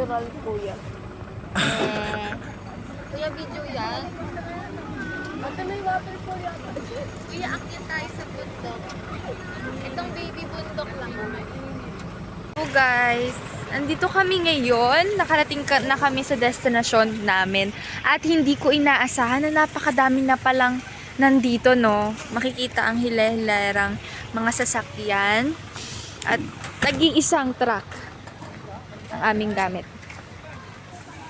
natural, kuya. Kuya, video yan. Ate, may waterfall yata. Kuya, akyat tayo sa bundok. Itong baby bundok lang. So guys, andito kami ngayon. Nakarating na kami sa destinasyon namin. At hindi ko inaasahan na napakadami na palang nandito, no? Makikita ang hile-hilerang mga sasakyan. At nag-iisang truck ang aming gamit.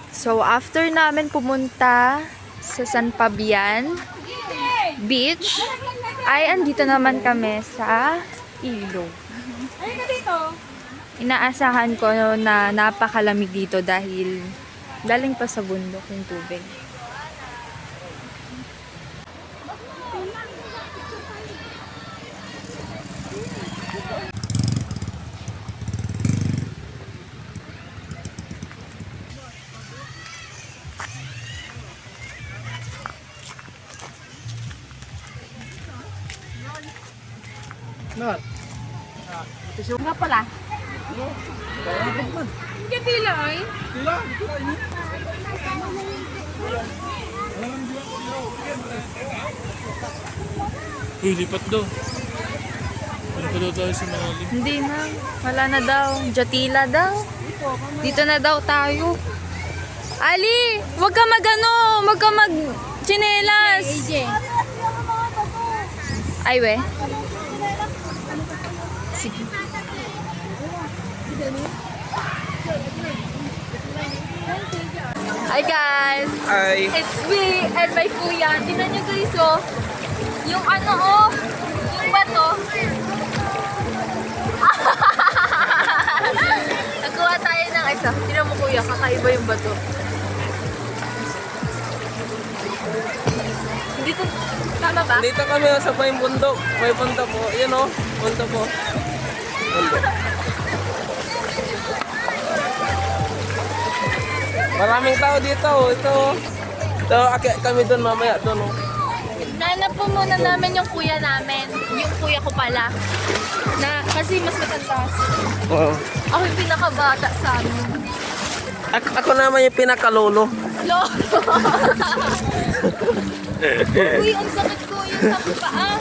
So, after namin pumunta sa San Fabian Beach, ay andito naman kami sa ilog. Inaasahan ko na napakalamig dito dahil galing pa sa bundok yung tubig. Not. Nga pala. Hindi pila ay. Pila? Uy, lipat daw. Lipat daw tayo sa malalim. Hindi na. Wala na daw. Jatila daw. Dito na daw tayo. Ali! Huwag ka mag-ano! Huwag ka mag-chinelas! Ay, we. Sige. Hi guys! Ay. It's me and my kuya. Tingnan nyo guys, oh. Yung ano, oh. Yung bato. Nagkuha tayo ng isa. Tingnan mo kuya, kakaiba yung bato. Dito, tama ba? Dito kami sa may bundok. May bundok po. Yan o. Bundok po. Bundok. Maraming tao dito. Ito. Ito, akyat kami doon mamaya. Doon o. Nanap po muna namin yung kuya namin. Yung kuya ko pala. Na, kasi mas matanda. Oo. Ako yung pinakabata sa amin. Ako naman yung pinakalolo. Lo! Uy, ang sakit ko yung sa paa.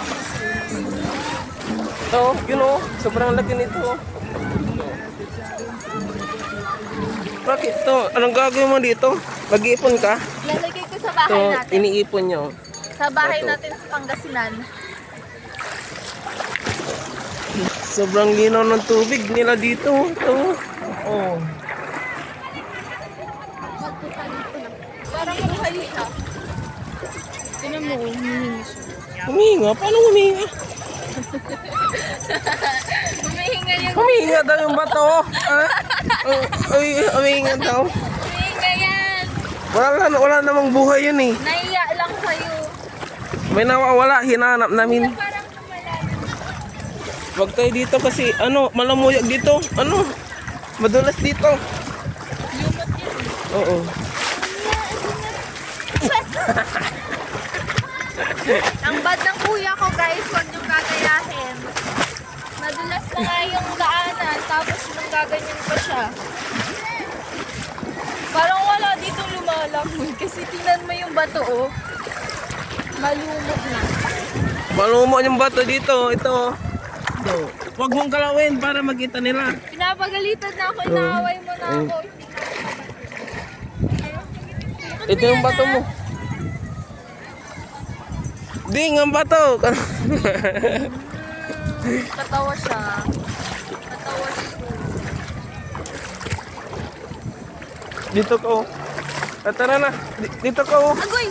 Ito, yun o. Sobrang laki nito. Bakit to? Anong gagawin mo dito? Mag-iipon ka? Lalagay ko sa bahay Ito, natin. iniipon nyo. Sa bahay Ito. natin sa Pangasinan. Sobrang linaw ng tubig nila dito. Ito. Oh. Parang maruhali siya. Tinan mo, humihingi siya. Humihinga? Paano humihinga? Humihinga yung... Humihinga daw yung bato. Ay, humihinga daw. Humihinga yan! Wala namang buhay yun eh. Naiya lang sa'yo. May nawawala, hinanap namin. Parang malalim. Wag tayo dito kasi malamuyag dito. Madulas dito. Lumot yun. Oo. Ang bad ng kuya ko guys, huwag niyong gagayahin. Madulas na nga yung daanan, tapos nung gaganyan pa siya. Parang wala dito lumalangoy kasi tingnan mo yung bato oh. Malumot na. Malumot yung bato dito. Ito. Wag mong kalawin para makita nila. Pinapagalitan na ako, inaaway mo na ako. Ito yung bato mo. Ding, ang bato. Katawa siya. Katawa siya. Dito ka oh. Tara na. Dito ka oh. Agoy!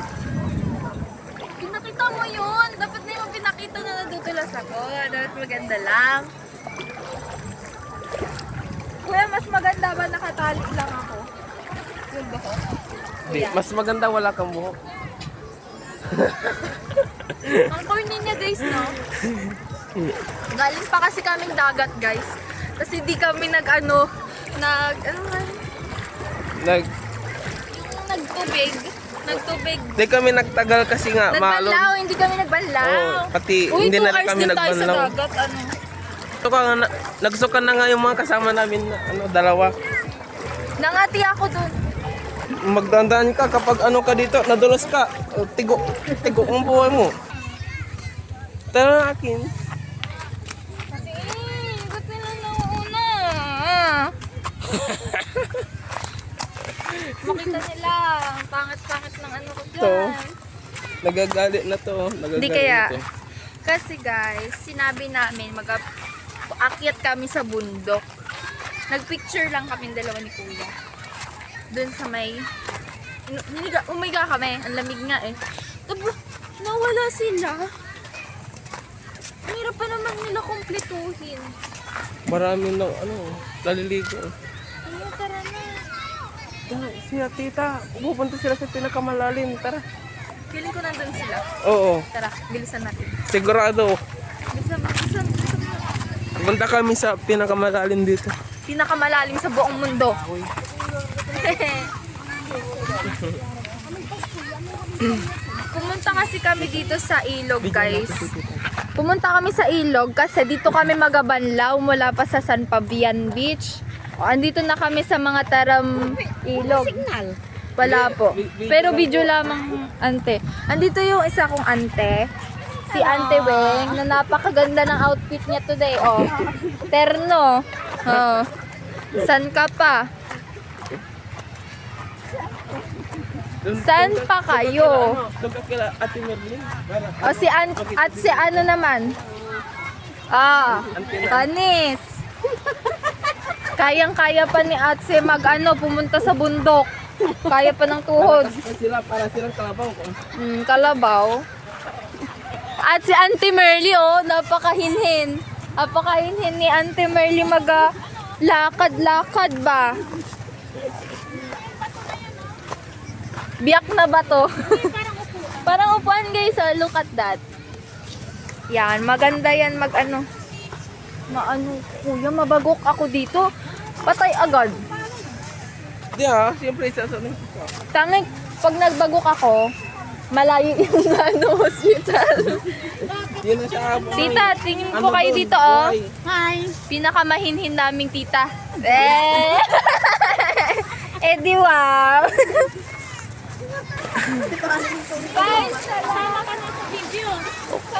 Pinakita mo yun. Dapat na yung pinakita na nadutulas ako. Dapat maganda lang. Kuya, mas maganda ba nakatali lang ako? Yun ba ko? Kuya. Mas maganda wala kang buhok. Ang corny niya guys, no? Galing pa kasi kaming dagat guys. Kasi di kami ano nga? Yung nagtubig. Di kami nagtagal kasi nga maalon. Nagbanlaw, hindi kami nagbanlaw. Oo, pati Uy, hindi 2 na hours kami din tayo sa nagbanlaw. dagat, ano? Ito ka nga, nagsukan na nga yung mga kasama namin na dalawa. Nangati ako dun. Magdandaan ka kapag ano ka dito, nadulas ka. Tigo ang buhay mo. Tara na akin. Kasi, ba't nila nauuna? Makita nila. Ang pangit-pangit ng ano ko Ito. dyan. Nagagalit na to. Nagagalit Hindi kaya. na to. Kasi guys, sinabi namin mag-akyat kami sa bundok. Nagpicture lang kami dalawa ni Kuya. Doon sa may umiga kami. Ang lamig nga eh. Tapos, nawala sila. Ang hirap pa naman nila kumpletuhin. Marami na naliligo. Ayun, tara na. Tara, siya tita. Pupunta sila sa pinakamalalim. Tara. Feeling ko nandun sila. Oo. Tara, bilisan natin. Sigurado. Bilisan. Pupunta kami sa pinakamalalim dito. Pinakamalalim sa buong mundo. Pumunta kasi kami dito sa ilog, guys. Pumunta kami sa ilog kasi dito kami magabanlaw mula pa sa San Fabian Beach. O, andito na kami sa mga taram ilog. Wala po. Pero video lamang, ante. Andito yung isa kong ante. Si Ante Weng, na napakaganda ng outfit niya today. Oh, terno. Oh. San ka pa? Saan pa kayo? Doon ka kila Ate Merlin. O si at si ano naman? Panis. Kayang-kaya pa ni Atse pumunta sa bundok. Kaya pa ng tuhod. Para silang kalabaw ko. Kalabaw. At si Auntie Merly, napakahinhin. Napakahinhin ni Auntie Merly lakad-lakad ba? Biyak na ba to? Parang upuan guys, look at that. Yan, maganda yan kuya, mabagok ako dito. Patay agad. Di siyempre sasabihin ko. Tanging, pag nagbagok ako, malayo yung hospital. Yun na siya. Tita, tingin ko kayo dito, Hi. Pinakamahinhin naming tita. Di wow. Guys, sama ka na sa video.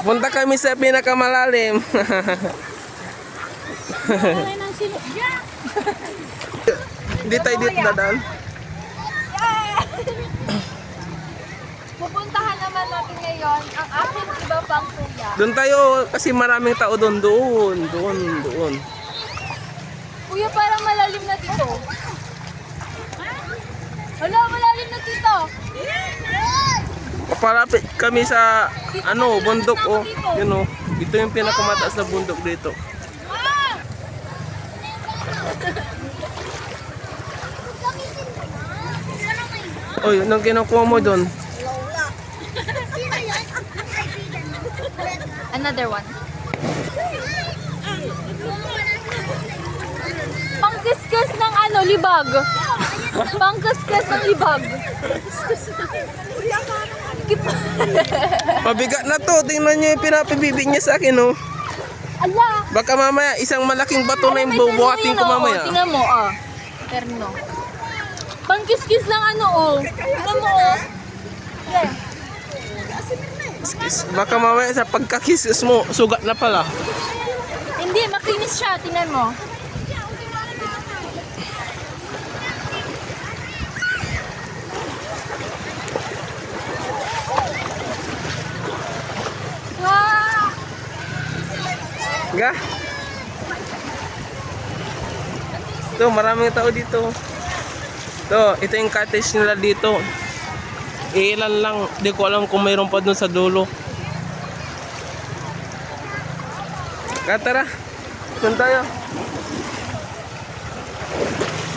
Punta kami sa pinakamalalim. Hindi tayo dito dadaan. Pupuntahan naman natin ngayon ang aking iba pang kuya. Doon tayo kasi maraming tao doon. Kuya, parang malalim na dito. Wala, malalim na dito. Papalapit kami sa bundok Ito yung pinakamataas na bundok dito. Oy, anong kinukuha mo doon? Another one. Pangkiskas ng libag. Pangkiskas ng libag. Mabigat na to. Tingnan nyo yung pinapibibig niya sa akin, Ala! Baka mamaya isang malaking bato na yung bubuhatin ko mamaya. Tingnan mo, terno. Pangkiskis lang Tingnan mo, Yeah. Baka mamaya sa pagkakis mo, sugat na pala. Hindi, makinis siya. Tingnan mo. Wow! Ga? Ito, maraming tao dito. Ito yung cottage nila dito. Ilan lang, di ko alam kung mayroon pa dun sa dulo. Tara, doon tayo.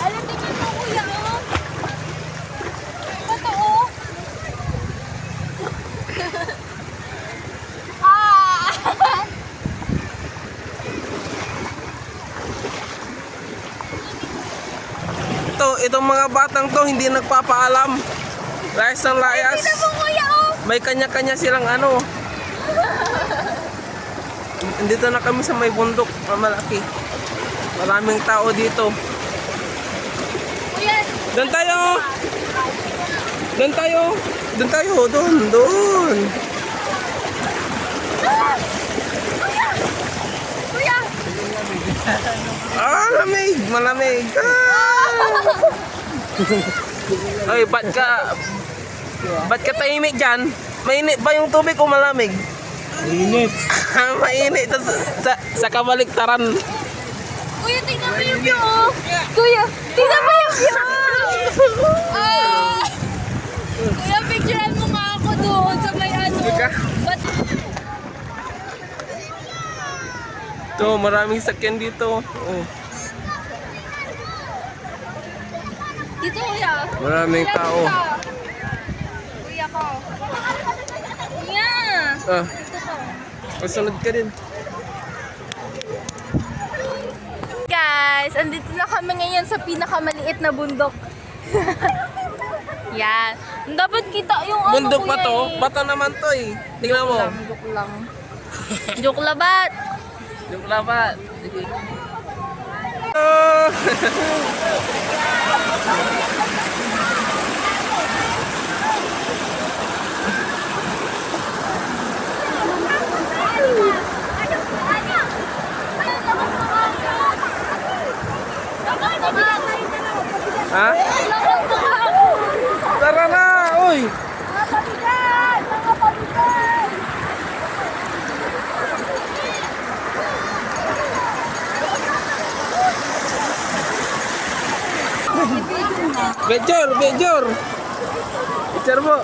Alam, tingnan mo, kuya, Ito, Itong mga batang to hindi nagpapaalam. Layas ng layas. Tingnan mo, kuya, May kanya-kanya silang Dito na kami sa may bundok na malaki. Maraming tao dito. Kuya, Doon tayo. Doon tayo. Doon tayo. Doon. Kuya! Ah, lamig. Malamig. Ay, ba't ka tahimik dyan? Mainit ba yung tubig o malamig? Init. Mainit. Sa kabaliktaran. Kuya, tingnan mo yung view, oh. Kuya, tingnan mo yung view. Ah! Kuya, picturean mo nga ako doon sa may ano. Ika? Ba't Ito, maraming sakyan dito. Oh, dito, kuya? maraming Kuya, tao. dito. Kuya ko. Kuya! Ah, Dito ko. pasunod ka din. Guys, andito na kami ngayon sa pinakamaliit na bundok. Yan. Dapat kita yung ano, Bundok pa kuya, to. eh. Bato naman to eh. Tingnan mo. Joke lang. Joke labat. Yung lapat. Oh! Ha? Tara na! Uy! Picture! Picture mo!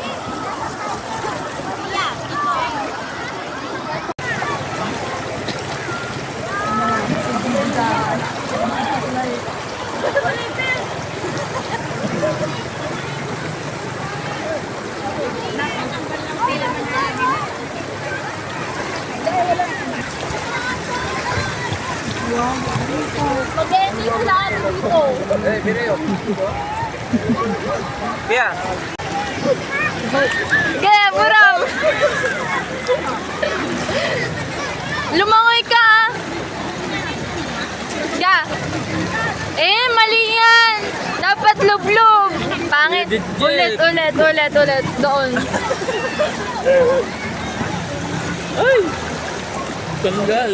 Mag-ending sila ano dito. Eh, video. Kaya, Kaya, burang. Lumangoy ka, ah. Ka. Mali yan. Dapat lublog. Pangit. Ulit. Doon. ay! Tanggal.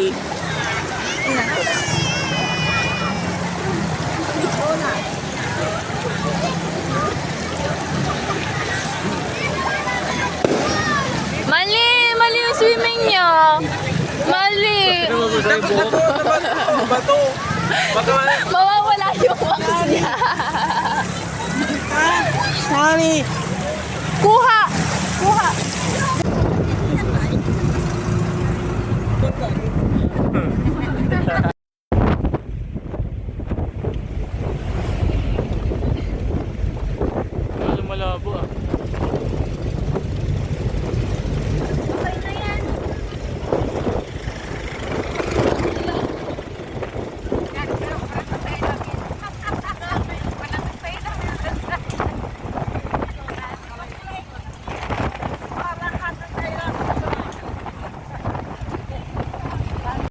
Mali yung swimming niya. Mali. Bato. Baka Mawawala yung wax niya. Sorry. Kuha.